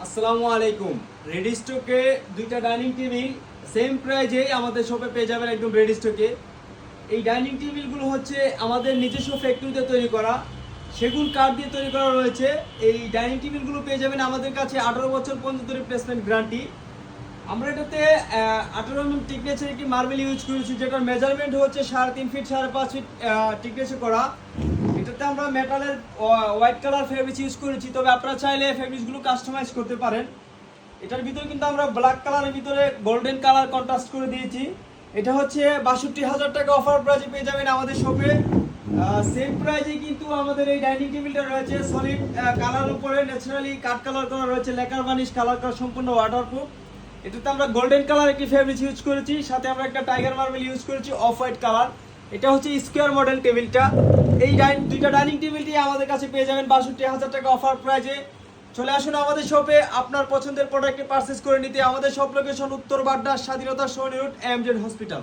আসসালামু আলাইকুম। রেডি স্টকে দুইটা ডাইনিং টেবিল সেম প্রাইজে আমাদের শপে পেয়ে যাবেন একদম রেডি স্টকে। এই ডাইনিং টেবিলগুলো হচ্ছে আমাদের নিজস্ব ফ্যাক্টরিতে তৈরি করা, সেগুন কাঠ দিয়ে তৈরি করা রয়েছে। এই ডাইনিং টেবিলগুলো পেয়ে যাবেন আমাদের কাছে 18 বছর পর্যন্ত রিপ্লেসমেন্ট গ্যারান্টি। আমরা এটাতে 18 mm টিকনেসের একটি মার্বেল ইউজ করেছি, যেটার মেজারমেন্ট হচ্ছে 3.5 ফিট 5.5 ফিট টিকনেসে করা। এটাতে আমরা মেটালের হোয়াইট কালার ফেব্রিক্স ইউজ করেছি, তবে আপনারা চাইলে ফেব্রিক্সগুলো কাস্টমাইজ করতে পারেন। এটার ভিতরে কিন্তু আমরা ব্ল্যাক কালারের ভিতরে গোল্ডেন কালার কন্ট্রাস্ট করে দিয়েছি। এটা হচ্ছে 62,000 টাকা অফার প্রাইজে পেয়ে যাবেন আমাদের শপে। সেম প্রাইজে কিন্তু আমাদের এই ডাইনিং টেবিলটা রয়েছে সলিড কালার উপরে, ন্যাচারালি কাঠ কালার করা রয়েছে, লেকার বার্নিশ কালার করা, সম্পূর্ণ ওয়াটারপ্রুফ। এটাতে আমরা গোল্ডেন কালার একটি ফেব্রিক্স ইউজ করেছি, সাথে আমরা একটা টাইগার মার্বেল ইউজ করেছি অফ হোয়াইট কালার। এটা হচ্ছে স্কোয়ার মডেল টেবিলটা। এই দুইটা ডাইনিং টেবিলটি আমাদের কাছে পেয়ে যাবেন 62,000 টাকা অফার প্রাইজে। চলে আসুন আমাদের শপে আপনার পছন্দের প্রোডাক্টটি পারচেজ করে নিতে। আমাদের শপ লোকেশন উত্তর বাড্ডা, স্বাধীনতা সরণি রোড, এমজেড হসপিটাল।